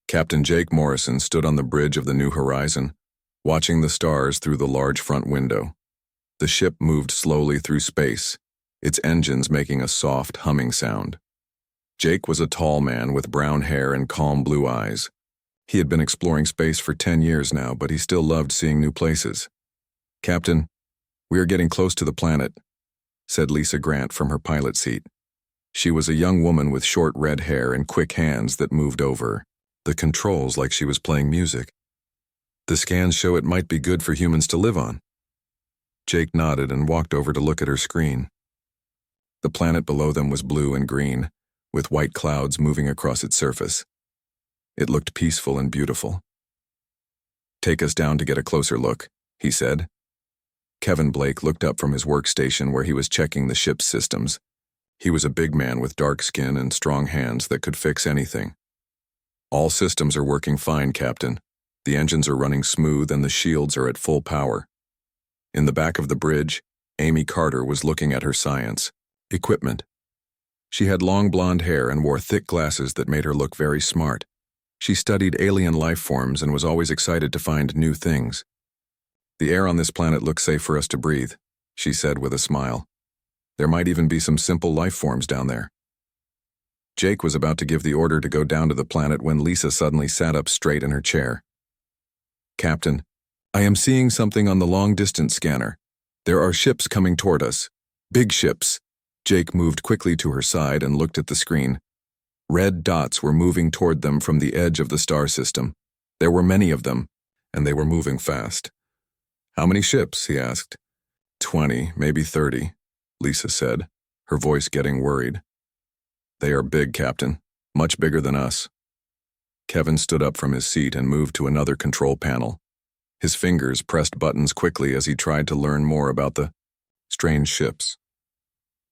Captain Jake Morrison stood on the bridge of the New Horizon, watching the stars through the large front window. The ship moved slowly through space, its engines making a soft, humming sound. Jake was a tall man with brown hair and calm blue eyes. He had been exploring space for 10 years now, but he still loved seeing new places. "Captain, we are getting close to the planet," said Lisa Grant from her pilot seat. She was a young woman with short red hair and quick hands that moved over the controls like she was playing music. "The scans show it might be good for humans to live on." Jake nodded and walked over to look at her screen. The planet below them was blue and green, with white clouds moving across its surface. It looked peaceful and beautiful. "Take us down to get a closer look," he said. Kevin Blake looked up from his workstation where he was checking the ship's systems. He was a big man with dark skin and strong hands that could fix anything. "All systems are working fine, Captain. The engines are running smooth and the shields are at full power." In the back of the bridge, Amy Carter was looking at her science equipment. She had long blonde hair and wore thick glasses that made her look very smart. She studied alien life forms and was always excited to find new things. "The air on this planet looks safe for us to breathe," she said with a smile. "There might even be some simple life forms down there." Jake was about to give the order to go down to the planet when Lisa suddenly sat up straight in her chair. "Captain, I am seeing something on the long-distance scanner. There are ships coming toward us. Big ships." Jake moved quickly to her side and looked at the screen. Red dots were moving toward them from the edge of the star system. There were many of them, and they were moving fast. "How many ships?" he asked. 20, maybe 30, Lisa said, her voice getting worried. "They are big, Captain. Much bigger than us." Kevin stood up from his seat and moved to another control panel. His fingers pressed buttons quickly as he tried to learn more about the strange ships.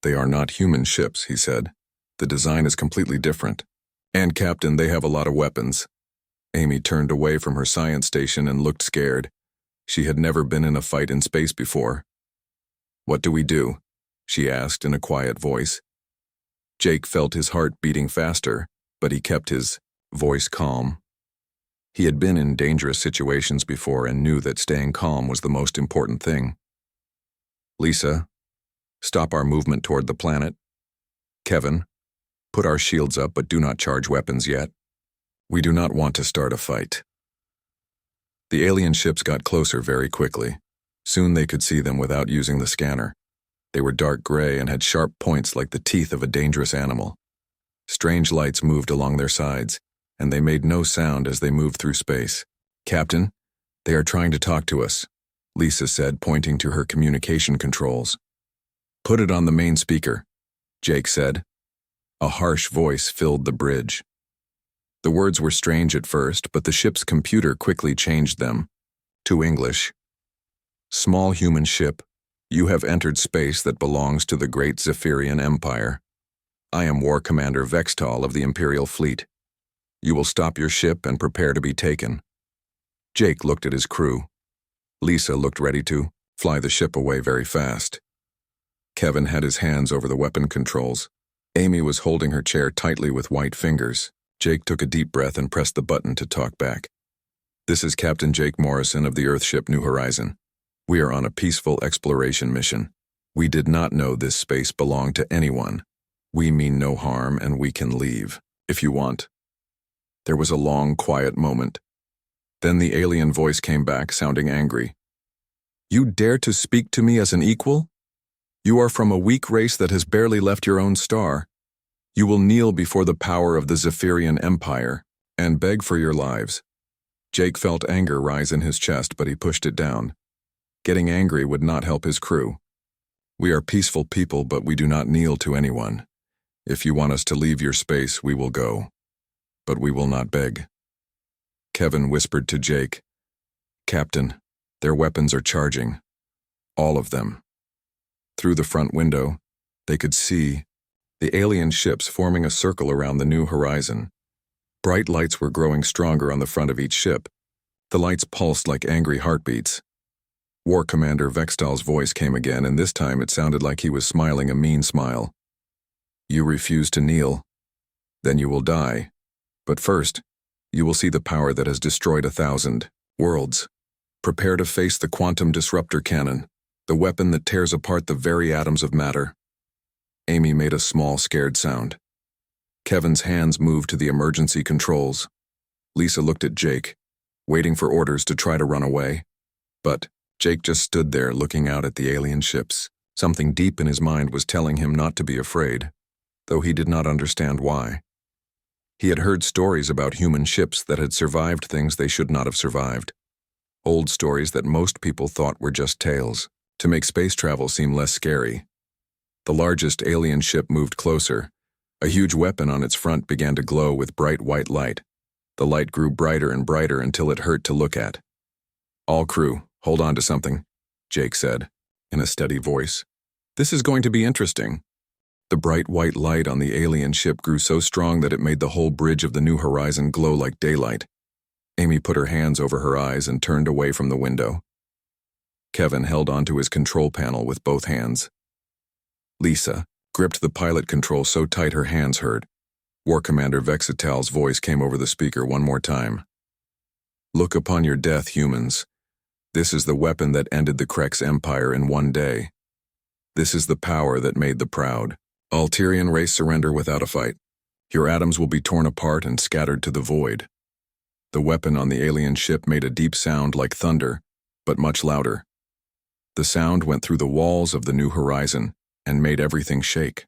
"They are not human ships," he said. "The design is completely different. And, Captain, they have a lot of weapons." Amy turned away from her science station and looked scared. She had never been in a fight in space before. "What do we do?" she asked in a quiet voice. Jake felt his heart beating faster, but he kept his voice calm. He had been in dangerous situations before and knew that staying calm was the most important thing. "Lisa, stop our movement toward the planet. Kevin, put our shields up but do not charge weapons yet. We do not want to start a fight." The alien ships got closer very quickly. Soon they could see them without using the scanner. They were dark gray and had sharp points like the teeth of a dangerous animal. Strange lights moved along their sides, and they made no sound as they moved through space. "Captain, they are trying to talk to us," Lisa said, pointing to her communication controls. "Put it on the main speaker," Jake said. A harsh voice filled the bridge. The words were strange at first, but the ship's computer quickly changed them to English. "Small human ship, you have entered space that belongs to the great Zephyrian Empire. I am War Commander Vextal of the Imperial Fleet. You will stop your ship and prepare to be taken." Jake looked at his crew. Lisa looked ready to fly the ship away very fast. Kevin had his hands over the weapon controls. Amy was holding her chair tightly with white fingers. Jake took a deep breath and pressed the button to talk back. "This is Captain Jake Morrison of the Earthship New Horizon. We are on a peaceful exploration mission. We did not know this space belonged to anyone. We mean no harm and we can leave, if you want." There was a long, quiet moment. Then the alien voice came back, sounding angry. "You dare to speak to me as an equal? You are from a weak race that has barely left your own star. You will kneel before the power of the Zephyrian Empire and beg for your lives." Jake felt anger rise in his chest, but he pushed it down. Getting angry would not help his crew. "We are peaceful people, but we do not kneel to anyone. If you want us to leave your space, we will go. But we will not beg." Kevin whispered to Jake, "Captain, their weapons are charging. All of them." Through the front window, they could see the alien ships forming a circle around the New Horizon. Bright lights were growing stronger on the front of each ship. The lights pulsed like angry heartbeats. War Commander Vextal's voice came again, and this time it sounded like he was smiling a mean smile. "You refuse to kneel. Then you will die. But first, You will see the power that has destroyed 1,000 worlds. Prepare to face the quantum disruptor cannon, the weapon that tears apart the very atoms of matter. Amy made a small, scared sound. Kevin's hands moved to the emergency controls. Lisa looked at Jake, waiting for orders to try to run away. But Jake just stood there looking out at the alien ships. Something deep in his mind was telling him not to be afraid, though he did not understand why. He had heard stories about human ships that had survived things they should not have survived. Old stories that most people thought were just tales, to make space travel seem less scary. The largest alien ship moved closer. A huge weapon on its front began to glow with bright white light. The light grew brighter and brighter until it hurt to look at. "All crew, hold on to something," Jake said, in a steady voice. "This is going to be interesting." The bright white light on the alien ship grew so strong that it made the whole bridge of the New Horizon glow like daylight. Amy put her hands over her eyes and turned away from the window. Kevin held onto his control panel with both hands. Lisa gripped the pilot control so tight her hands hurt. War Commander Vexital's voice came over the speaker one more time. "Look upon your death, humans. This is the weapon that ended the Krex Empire in one day. This is the power that made the proud. Alterian race surrender without a fight. Your atoms will be torn apart and scattered to the void." The weapon on the alien ship made a deep sound like thunder, but much louder. The sound went through the walls of the New Horizon and made everything shake.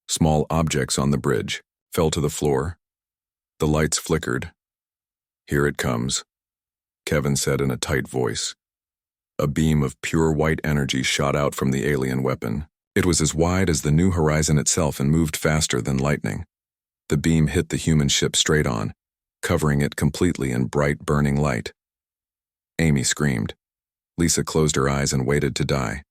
Small objects on the bridge fell to the floor. The lights flickered. "Here it comes," Kevin said in a tight voice. A beam of pure white energy shot out from the alien weapon. It was as wide as the New Horizon itself and moved faster than lightning. The beam hit the human ship straight on, covering it completely in bright, burning light. Amy screamed. Lisa closed her eyes and waited to die.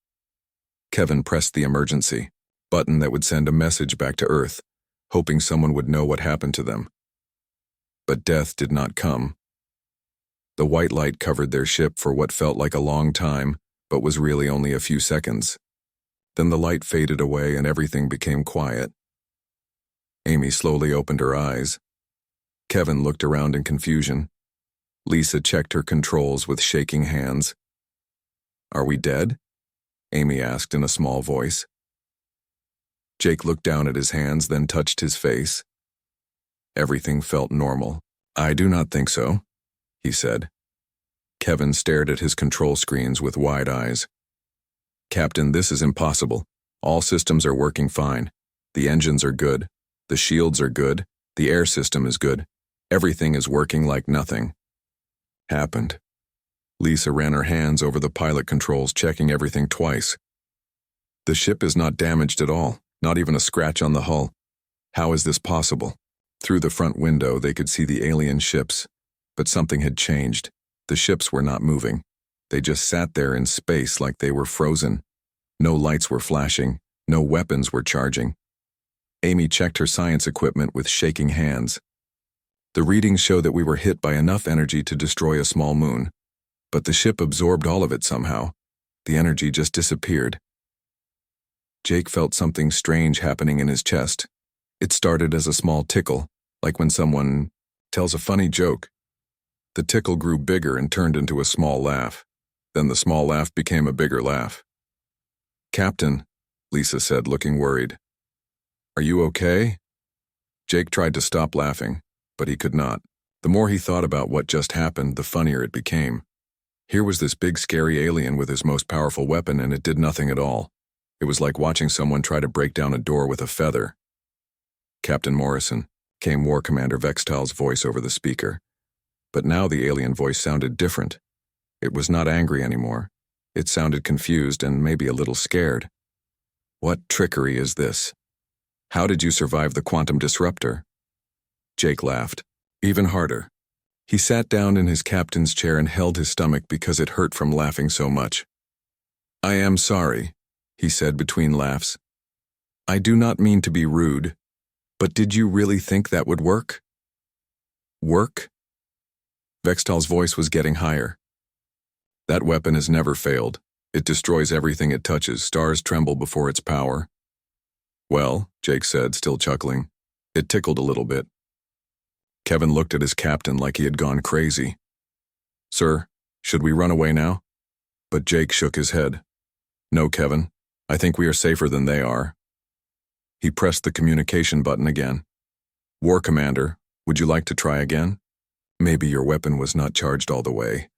Kevin pressed the emergency button that would send a message back to Earth, hoping someone would know what happened to them. But death did not come. The white light covered their ship for what felt like a long time, but was really only a few seconds. Then the light faded away and everything became quiet. Amy slowly opened her eyes. Kevin looked around in confusion. Lisa checked her controls with shaking hands. "Are we dead?" Amy asked in a small voice. Jake looked down at his hands, then touched his face. Everything felt normal. "I do not think so," he said. Kevin stared at his control screens with wide eyes. "Captain, this is impossible. All systems are working fine. The engines are good. The shields are good. The air system is good. Everything is working like nothing happened." Lisa ran her hands over the pilot controls, checking everything twice. "The ship is not damaged at all, not even a scratch on the hull. How is this possible?" Through the front window, they could see the alien ships, but something had changed. The ships were not moving. They just sat there in space like they were frozen. No lights were flashing. No weapons were charging. Amy checked her science equipment with shaking hands. "The readings show that we were hit by enough energy to destroy a small moon. But the ship absorbed all of it somehow. The energy just disappeared." Jake felt something strange happening in his chest. It started as a small tickle, like when someone tells a funny joke. The tickle grew bigger and turned into a small laugh. Then the small laugh became a bigger laugh. "Captain," Lisa said, looking worried. "Are you okay?" Jake tried to stop laughing, but he could not. The more he thought about what just happened, the funnier it became. Here was this big scary alien with his most powerful weapon, and it did nothing at all. It was like watching someone try to break down a door with a feather. "Captain Morrison," came War Commander Vexital's voice over the speaker. But now the alien voice sounded different. It was not angry anymore. It sounded confused and maybe a little scared. "What trickery is this? How did you survive the quantum disruptor?" Jake laughed, even harder. He sat down in his captain's chair and held his stomach because it hurt from laughing so much. "I am sorry," he said between laughs. "I do not mean to be rude, but did you really think that would work?" "Work?" Vexital's voice was getting higher. "That weapon has never failed. It destroys everything it touches. Stars tremble before its power." "Well," Jake said, still chuckling, "it tickled a little bit." Kevin looked at his captain like he had gone crazy. "Sir, should we run away now?" But Jake shook his head. "No, Kevin. I think we are safer than they are." He pressed the communication button again. "War Commander, would you like to try again? Maybe your weapon was not charged all the way."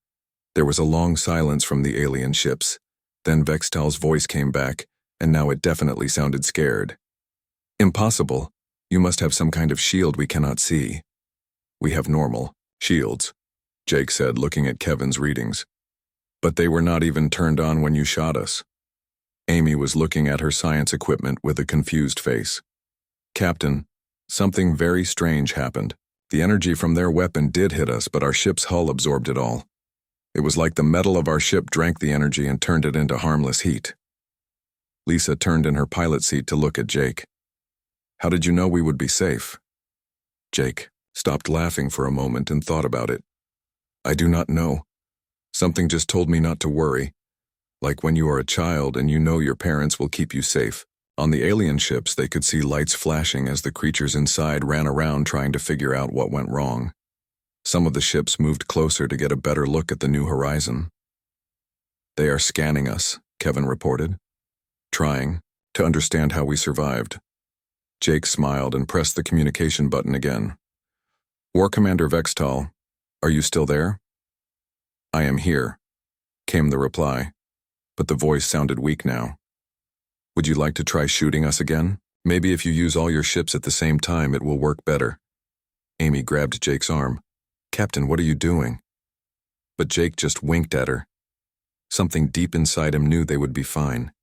There was a long silence from the alien ships. Then Vextal's voice came back, and now it definitely sounded scared. "Impossible. You must have some kind of shield we cannot see." "We have normal shields," Jake said, looking at Kevin's readings. "But they were not even turned on when you shot us." Amy was looking at her science equipment with a confused face. "Captain, something very strange happened. The energy from their weapon did hit us, but our ship's hull absorbed it all. It was like the metal of our ship drank the energy and turned it into harmless heat." Lisa turned in her pilot seat to look at Jake. "How did you know we would be safe?" Jake stopped laughing for a moment and thought about it. "I do not know. Something just told me not to worry. Like when you are a child and you know your parents will keep you safe. On the alien ships, they could see lights flashing as the creatures inside ran around trying to figure out what went wrong. Some of the ships moved closer to get a better look at the new horizon." "They are scanning us," Kevin reported. "Trying to understand how we survived." Jake smiled and pressed the communication button again. "War Commander Vextal, are you still there?" "I am here," came the reply, but the voice sounded weak now. "Would you like to try shooting us again? Maybe if you use all your ships at the same time, it will work better." Amy grabbed Jake's arm. "Captain, what are you doing?" But Jake just winked at her. Something deep inside him knew they would be fine.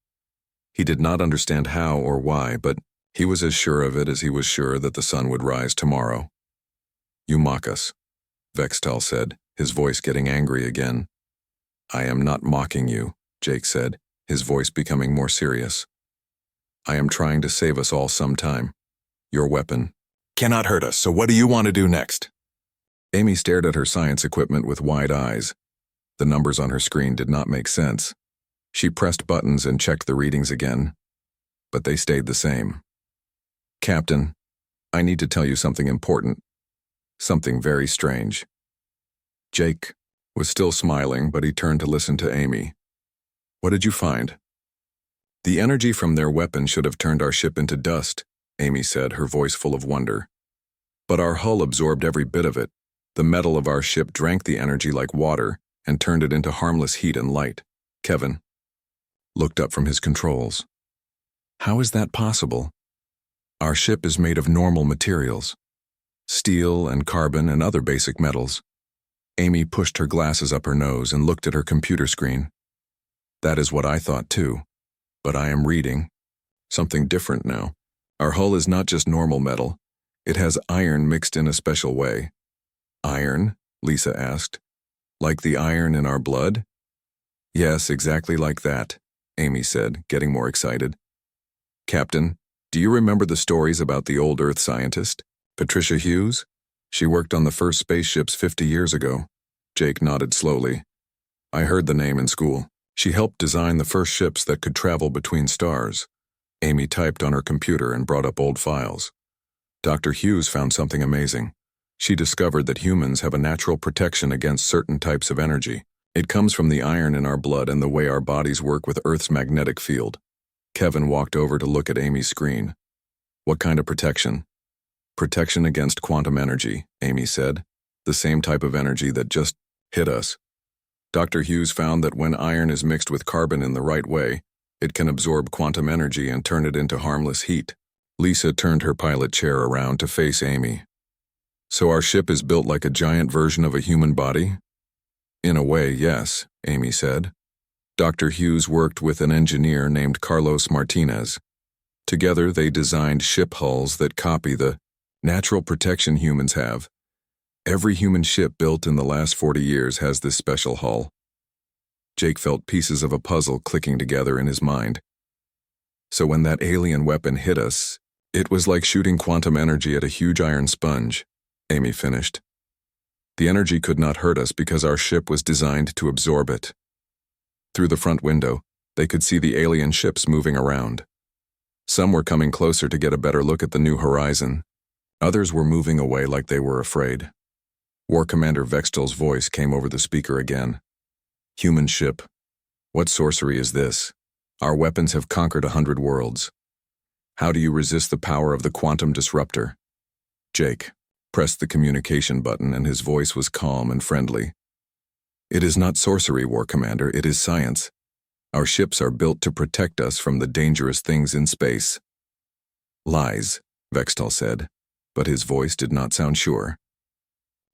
He did not understand how or why, but he was as sure of it as he was sure that the sun would rise tomorrow. "You mock us," Vextal said, his voice getting angry again. "I am not mocking you," Jake said, his voice becoming more serious. "I am trying to save us all sometime. Your weapon cannot hurt us, so what do you want to do next?" Amy stared at her science equipment with wide eyes. The numbers on her screen did not make sense. She pressed buttons and checked the readings again, but they stayed the same. "Captain, I need to tell you something important. Something very strange." Jake was still smiling, but he turned to listen to Amy. "What did you find?" "The energy from their weapon should have turned our ship into dust," Amy said, her voice full of wonder. "But our hull absorbed every bit of it. The metal of our ship drank the energy like water and turned it into harmless heat and light." Kevin looked up from his controls. "How is that possible? Our ship is made of normal materials. Steel and carbon and other basic metals." Amy pushed her glasses up her nose and looked at her computer screen. "That is what I thought too. But I am reading something different now. Our hull is not just normal metal. It has iron mixed in a special way." "Iron?" Lisa asked. "Like the iron in our blood?" "Yes, exactly like that," Amy said, getting more excited. "Captain, do you remember the stories about the old Earth scientist, Patricia Hughes? She worked on the first spaceships 50 years ago." Jake nodded slowly. "I heard the name in school. She helped design the first ships that could travel between stars." Amy typed on her computer and brought up old files. "Dr. Hughes found something amazing. She discovered that humans have a natural protection against certain types of energy. It comes from the iron in our blood and the way our bodies work with Earth's magnetic field." Kevin walked over to look at Amy's screen. "What kind of protection?" "Protection against quantum energy," Amy said. "The same type of energy that just hit us. Dr. Hughes found that when iron is mixed with carbon in the right way, it can absorb quantum energy and turn it into harmless heat." Lisa turned her pilot chair around to face Amy. "So our ship is built like a giant version of a human body?" "In a way, yes," Amy said. "Dr. Hughes worked with an engineer named Carlos Martinez. Together they designed ship hulls that copy the natural protection humans have. Every human ship built in the last 40 years has this special hull." Jake felt pieces of a puzzle clicking together in his mind. "So when that alien weapon hit us, it was like shooting quantum energy at a huge iron sponge," Amy finished. "The energy could not hurt us because our ship was designed to absorb it." Through the front window, they could see the alien ships moving around. Some were coming closer to get a better look at the new horizon. Others were moving away like they were afraid. War Commander Vextel's voice came over the speaker again. Human ship. What sorcery is this? Our weapons have conquered 100 worlds. How do you resist the power of the quantum disruptor? Jake pressed the communication button and his voice was calm and friendly. It is not sorcery, War Commander, it is science. Our ships are built to protect us from the dangerous things in space. Lies, Vextel said, but his voice did not sound sure.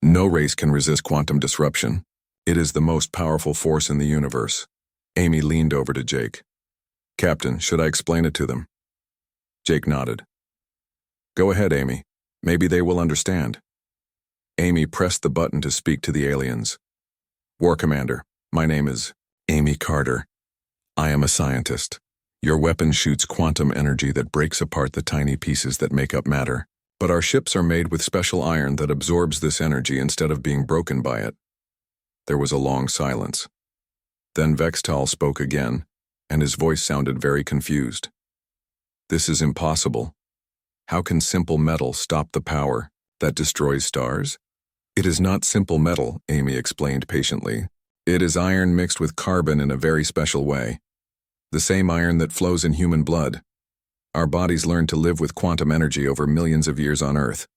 No race can resist quantum disruption. It is the most powerful force in the universe. Amy leaned over to Jake. Captain, should I explain it to them? Jake nodded. Go ahead, Amy. Maybe they will understand. Amy pressed the button to speak to the aliens. War Commander, my name is Amy Carter. I am a scientist. Your weapon shoots quantum energy that breaks apart the tiny pieces that make up matter. But our ships are made with special iron that absorbs this energy instead of being broken by it. There was a long silence. Then Vextel spoke again, and his voice sounded very confused. This is impossible. How can simple metal stop the power that destroys stars? It is not simple metal, Amy explained patiently. It is iron mixed with carbon in a very special way. The same iron that flows in human blood. Our bodies learned to live with quantum energy over millions of years on Earth.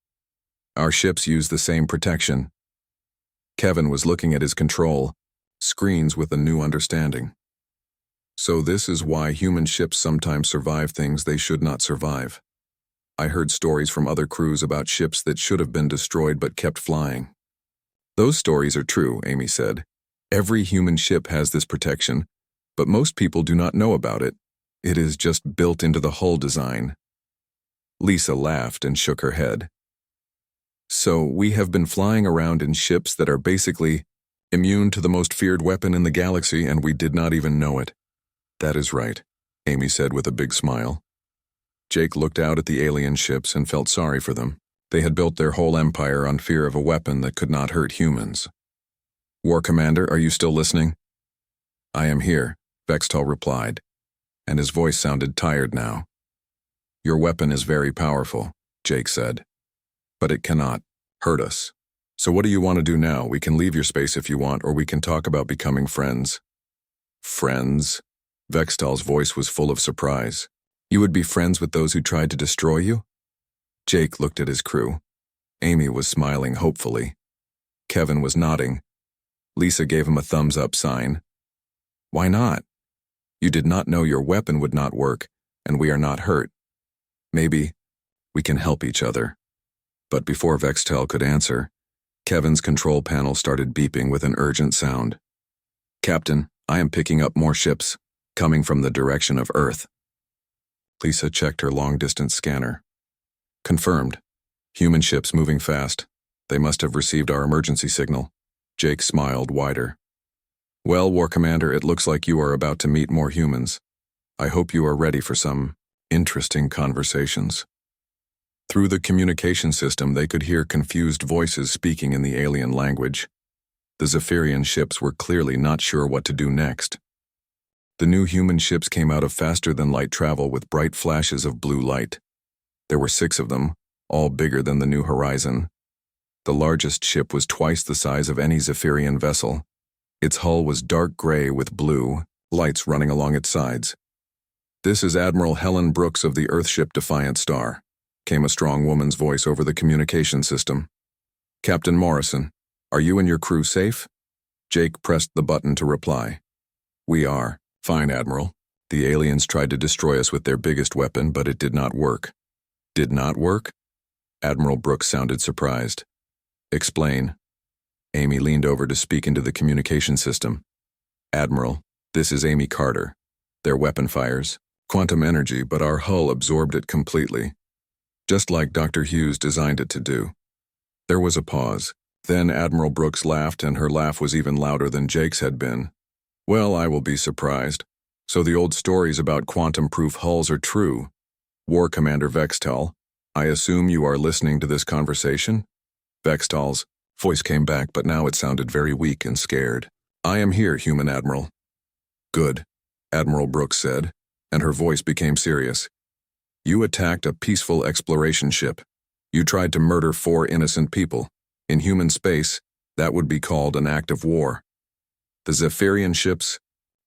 Our ships use the same protection. Kevin was looking at his control screens with a new understanding. So this is why human ships sometimes survive things they should not survive. I heard stories from other crews about ships that should have been destroyed but kept flying. Those stories are true, Amy said. Every human ship has this protection, but most people do not know about it. It is just built into the hull design. Lisa laughed and shook her head. So we have been flying around in ships that are basically immune to the most feared weapon in the galaxy, and we did not even know it. That is right, Amy said with a big smile. Jake looked out at the alien ships and felt sorry for them. They had built their whole empire on fear of a weapon that could not hurt humans. War Commander, are you still listening? I am here, Vextel replied, and his voice sounded tired now. Your weapon is very powerful, Jake said, but it cannot hurt us. So what do you want to do now? We can leave your space if you want, or we can talk about becoming friends. Friends? Vextel's voice was full of surprise. You would be friends with those who tried to destroy you? Jake looked at his crew. Amy was smiling hopefully. Kevin was nodding. Lisa gave him a thumbs-up sign. Why not? You did not know your weapon would not work, and we are not hurt. Maybe we can help each other. But before Vextel could answer, Kevin's control panel started beeping with an urgent sound. Captain, I am picking up more ships, coming from the direction of Earth. Lisa checked her long-distance scanner. Confirmed. Human ships moving fast. They must have received our emergency signal. Jake smiled wider. Well, War Commander, it looks like you are about to meet more humans. I hope you are ready for some interesting conversations. Through the communication system, they could hear confused voices speaking in the alien language. The Zephyrian ships were clearly not sure what to do next. The new human ships came out of faster-than-light travel with bright flashes of blue light. There were 6 of them, all bigger than the New Horizon. The largest ship was twice the size of any Zephyrian vessel. Its hull was dark gray with blue lights running along its sides. This is Admiral Helen Brooks of the Earthship Defiant Star, came a strong woman's voice over the communication system. Captain Morrison, are you and your crew safe? Jake pressed the button to reply. We are. Fine, Admiral. The aliens tried to destroy us with their biggest weapon, but it did not work. Did not work? Admiral Brooks sounded surprised. Explain. Amy leaned over to speak into the communication system. Admiral, this is Amy Carter. Their weapon fires quantum energy, but our hull absorbed it completely, just like Dr. Hughes designed it to do. There was a pause. Then Admiral Brooks laughed, and her laugh was even louder than Jake's had been. Well, I will be surprised. So the old stories about quantum-proof hulls are true. War Commander Vextel, I assume you are listening to this conversation? Vextel's voice came back, but now it sounded very weak and scared. I am here, Human Admiral. Good, Admiral Brooks said, and her voice became serious. You attacked a peaceful exploration ship. You tried to murder 4 innocent people. In human space, that would be called an act of war. The Zephyrian ships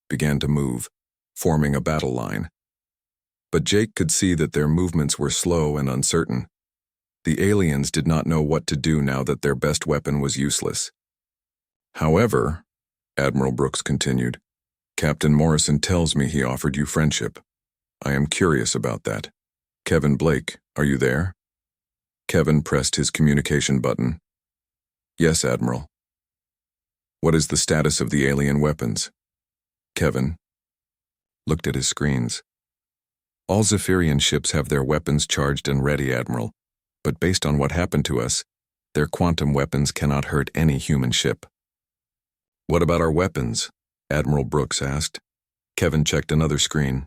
began to move, forming a battle line. But Jake could see that their movements were slow and uncertain. The aliens did not know what to do now that their best weapon was useless. However, Admiral Brooks continued, Captain Morrison tells me he offered you friendship. I am curious about that. Kevin Blake, are you there? Kevin pressed his communication button. Yes, Admiral. What is the status of the alien weapons? Kevin looked at his screens. All Zephyrian ships have their weapons charged and ready, Admiral, but based on what happened to us, their quantum weapons cannot hurt any human ship. What about our weapons? Admiral Brooks asked. Kevin checked another screen.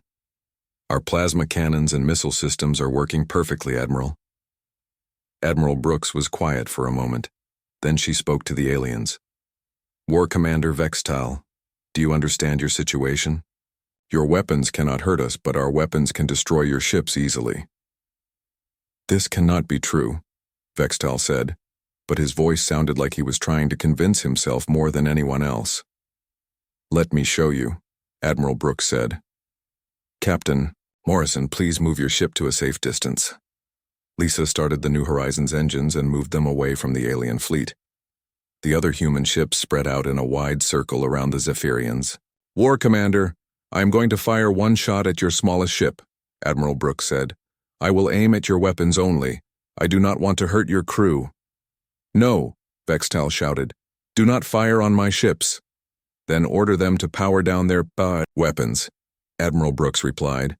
Our plasma cannons and missile systems are working perfectly, Admiral. Admiral Brooks was quiet for a moment. Then she spoke to the aliens. War Commander Vextal, do you understand your situation? Your weapons cannot hurt us, but our weapons can destroy your ships easily. This cannot be true, Vextal said, but his voice sounded like he was trying to convince himself more than anyone else. Let me show you, Admiral Brooks said. Captain Morrison, please move your ship to a safe distance. Lisa started the New Horizons engines and moved them away from the alien fleet. The other human ships spread out in a wide circle around the Zephyrians. War Commander, I am going to fire one shot at your smallest ship, Admiral Brooks said. I will aim at your weapons only. I do not want to hurt your crew. No, Vextal shouted. Do not fire on my ships. Then order them to power down their weapons, Admiral Brooks replied.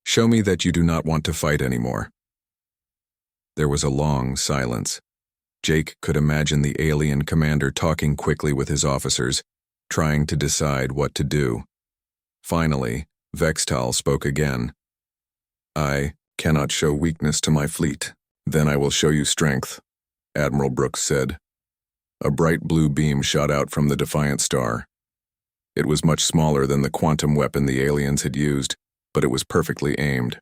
Show me that you do not want to fight anymore. There was a long silence. Jake could imagine the alien commander talking quickly with his officers, trying to decide what to do. Finally, Vextal spoke again. I cannot show weakness to my fleet. Then I will show you strength, Admiral Brooks said. A bright blue beam shot out from the Defiant Star. It was much smaller than the quantum weapon the aliens had used, but it was perfectly aimed.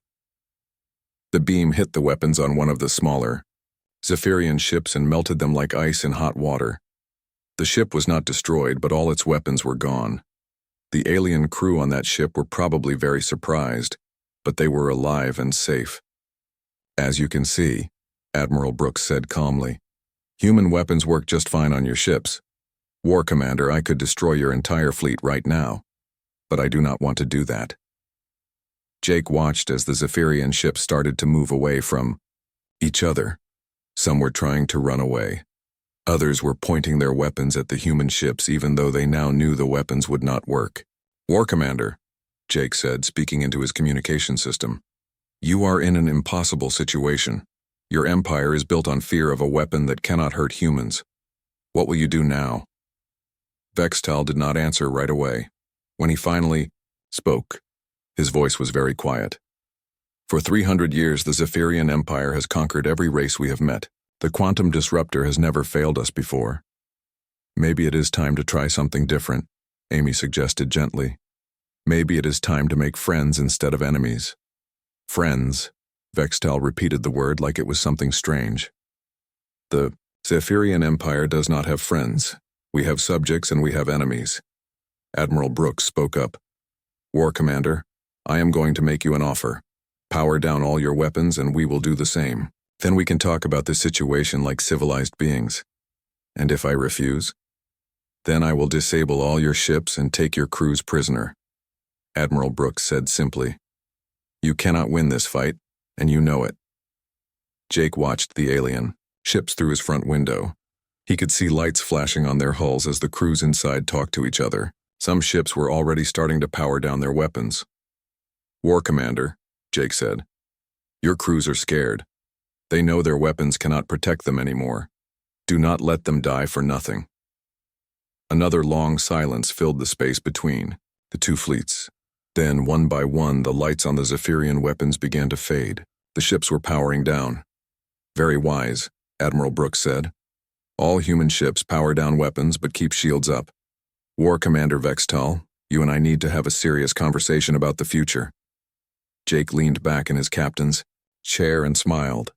The beam hit the weapons on one of the smaller Zephyrian ships and melted them like ice in hot water. The ship was not destroyed, but all its weapons were gone. The alien crew on that ship were probably very surprised, but they were alive and safe. As you can see, Admiral Brooks said calmly, human weapons work just fine on your ships. War Commander, I could destroy your entire fleet right now, but I do not want to do that. Jake watched as the Zephyrian ships started to move away from each other. Some were trying to run away. Others were pointing their weapons at the human ships even though they now knew the weapons would not work. War Commander, Jake said, speaking into his communication system. You are in an impossible situation. Your empire is built on fear of a weapon that cannot hurt humans. What will you do now? Vextal did not answer right away. When he finally spoke, his voice was very quiet. For 300 years, the Zephyrian Empire has conquered every race we have met. The quantum disruptor has never failed us before. Maybe it is time to try something different, Amy suggested gently. Maybe it is time to make friends instead of enemies. Friends, Vextal repeated the word like it was something strange. The Zephyrian Empire does not have friends. We have subjects and we have enemies. Admiral Brooks spoke up. War Commander, I am going to make you an offer. Power down all your weapons and we will do the same. Then we can talk about this situation like civilized beings. And if I refuse? Then I will disable all your ships and take your crews prisoner. Admiral Brooks said simply. You cannot win this fight, and you know it. Jake watched the alien ships through his front window. He could see lights flashing on their hulls as the crews inside talked to each other. Some ships were already starting to power down their weapons. War Commander, Jake said. Your crews are scared. They know their weapons cannot protect them anymore. Do not let them die for nothing. Another long silence filled the space between the two fleets. Then, one by one, the lights on the Zephyrian weapons began to fade. The ships were powering down. Very wise, Admiral Brooks said. All human ships power down weapons but keep shields up. War Commander Vextal, you and I need to have a serious conversation about the future. Jake leaned back in his captain's chair and smiled.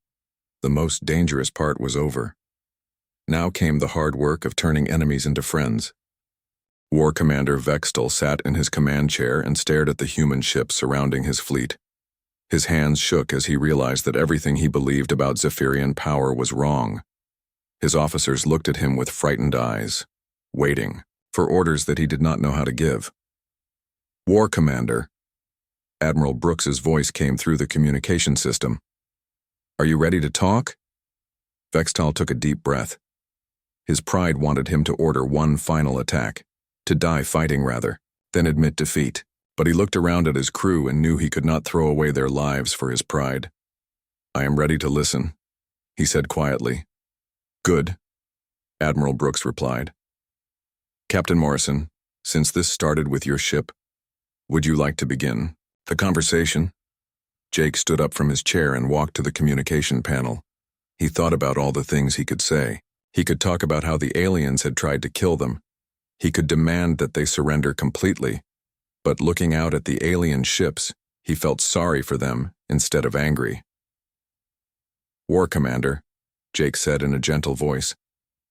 The most dangerous part was over. Now came the hard work of turning enemies into friends. War Commander Vextal sat in his command chair and stared at the human ships surrounding his fleet. His hands shook as he realized that everything he believed about Zephyrian power was wrong. His officers looked at him with frightened eyes, waiting for orders that he did not know how to give. War Commander. Admiral Brooks's voice came through the communication system. Are you ready to talk? Vextal took a deep breath. His pride wanted him to order one final attack, to die fighting rather, than admit defeat. But he looked around at his crew and knew he could not throw away their lives for his pride. I am ready to listen, he said quietly. Good, Admiral Brooks replied. Captain Morrison, since this started with your ship, would you like to begin the conversation? Jake stood up from his chair and walked to the communication panel. He thought about all the things he could say. He could talk about how the aliens had tried to kill them. He could demand that they surrender completely. But looking out at the alien ships, he felt sorry for them instead of angry. War Commander, Jake said in a gentle voice,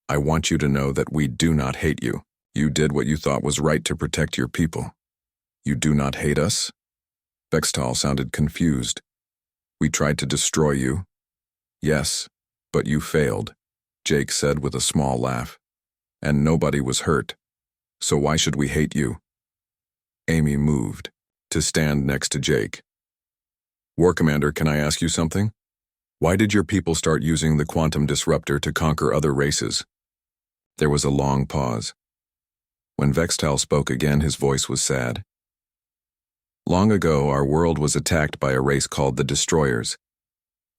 I want you to know that we do not hate you. You did what you thought was right to protect your people. You do not hate us? Vextal sounded confused. We tried to destroy you. Yes, but you failed, Jake said with a small laugh. And nobody was hurt. So why should we hate you? Amy moved to stand next to Jake. War Commander, can I ask you something? Why did your people start using the quantum disruptor to conquer other races? There was a long pause. When Vextal spoke again, his voice was sad. Long ago, our world was attacked by a race called the Destroyers.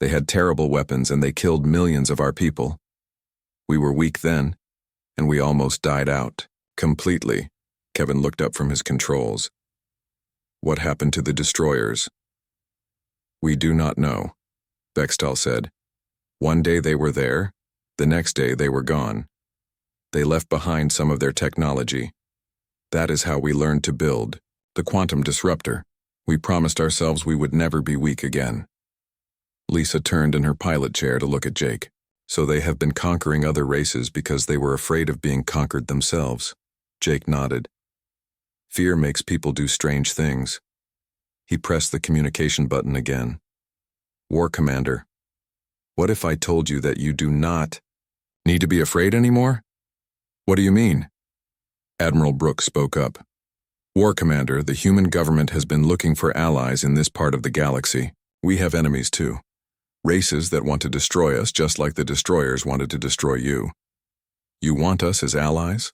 They had terrible weapons and they killed millions of our people. We were weak then, and we almost died out, completely. Kevin looked up from his controls. What happened to the Destroyers? We do not know, Vextal said. One day they were there, the next day they were gone. They left behind some of their technology. That is how we learned to build the quantum disruptor. We promised ourselves we would never be weak again. Lisa turned in her pilot chair to look at Jake. So they have been conquering other races because they were afraid of being conquered themselves. Jake nodded. Fear makes people do strange things. He pressed the communication button again. War Commander, what if I told you that you do not need to be afraid anymore? What do you mean? Admiral Brooks spoke up. War Commander, the human government has been looking for allies in this part of the galaxy. We have enemies too. Races that want to destroy us just like the Destroyers wanted to destroy you. You want us as allies?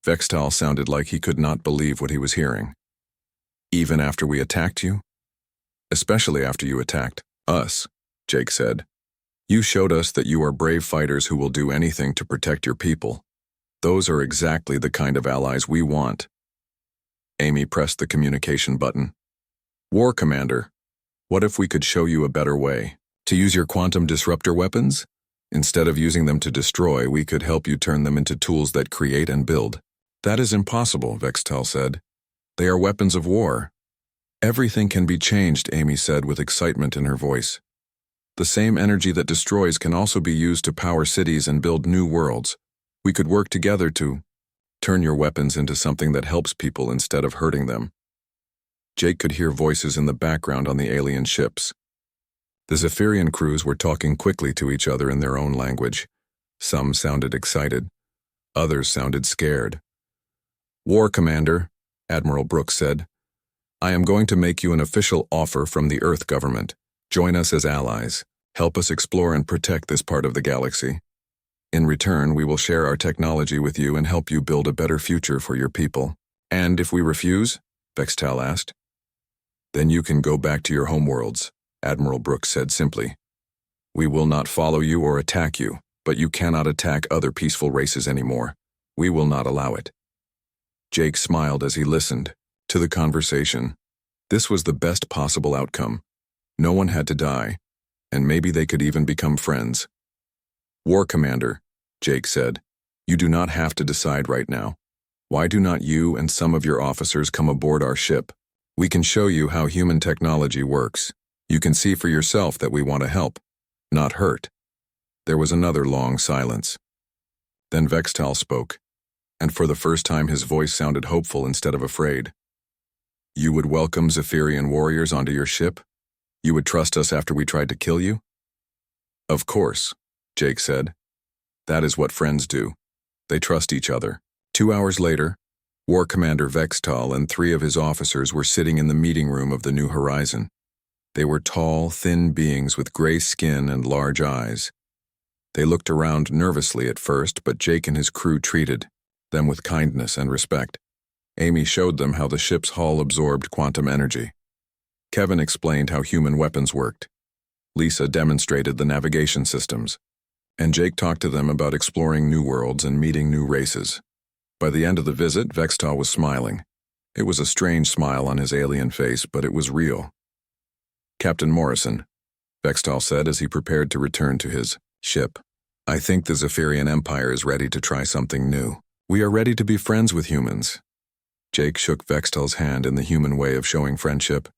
Vextal sounded like he could not believe what he was hearing. Even after we attacked you? Especially after you attacked us, Jake said. You showed us that you are brave fighters who will do anything to protect your people. Those are exactly the kind of allies we want. Amy pressed the communication button. War Commander, what if we could show you a better way to use your quantum disruptor weapons? Instead of using them to destroy, we could help you turn them into tools that create and build. That is impossible, Vextal said. They are weapons of war. Everything can be changed, Amy said with excitement in her voice. The same energy that destroys can also be used to power cities and build new worlds. We could work together to turn your weapons into something that helps people instead of hurting them. Jake could hear voices in the background on the alien ships. The Zephyrian crews were talking quickly to each other in their own language. Some sounded excited. Others sounded scared. War Commander, Admiral Brooks said, I am going to make you an official offer from the Earth government. Join us as allies. Help us explore and protect this part of the galaxy. In return, we will share our technology with you and help you build a better future for your people. And if we refuse? Vextal asked. Then you can go back to your homeworlds, Admiral Brooks said simply. We will not follow you or attack you, but you cannot attack other peaceful races anymore. We will not allow it. Jake smiled as he listened to the conversation. This was the best possible outcome. No one had to die, and maybe they could even become friends. War Commander, Jake said, you do not have to decide right now. Why do not you and some of your officers come aboard our ship? We can show you how human technology works. You can see for yourself that we want to help. Not hurt. There was another long silence. Then Vextal spoke, and for the first time his voice sounded hopeful instead of afraid. You would welcome Zephyrian warriors onto your ship? You would trust us after we tried to kill you? Of course, Jake said. That is what friends do. They trust each other. 2 hours later, War Commander Vextal and 3 of his officers were sitting in the meeting room of the New Horizon. They were tall, thin beings with gray skin and large eyes. They looked around nervously at first, but Jake and his crew treated them with kindness and respect. Amy showed them how the ship's hull absorbed quantum energy. Kevin explained how human weapons worked. Lisa demonstrated the navigation systems. And Jake talked to them about exploring new worlds and meeting new races. By the end of the visit, Vextal was smiling. It was a strange smile on his alien face, but it was real. Captain Morrison, Vextal said as he prepared to return to his ship. I think the Zephyrian Empire is ready to try something new. We are ready to be friends with humans. Jake shook Vextal's hand in the human way of showing friendship.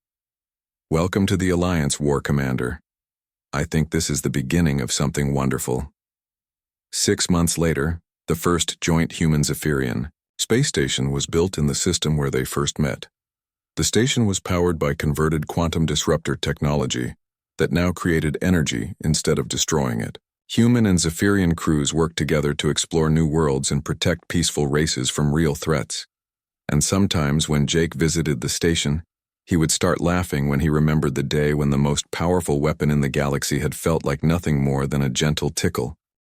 Welcome to the Alliance, War Commander. I think this is the beginning of something wonderful. 6 months later, the first joint human-Zephyrian space station was built in the system where they first met. The station was powered by converted quantum disruptor technology that now created energy instead of destroying it. Human and Zephyrian crews worked together to explore new worlds and protect peaceful races from real threats. And sometimes when Jake visited the station, he would start laughing when he remembered the day when the most powerful weapon in the galaxy had felt like nothing more than a gentle tickle.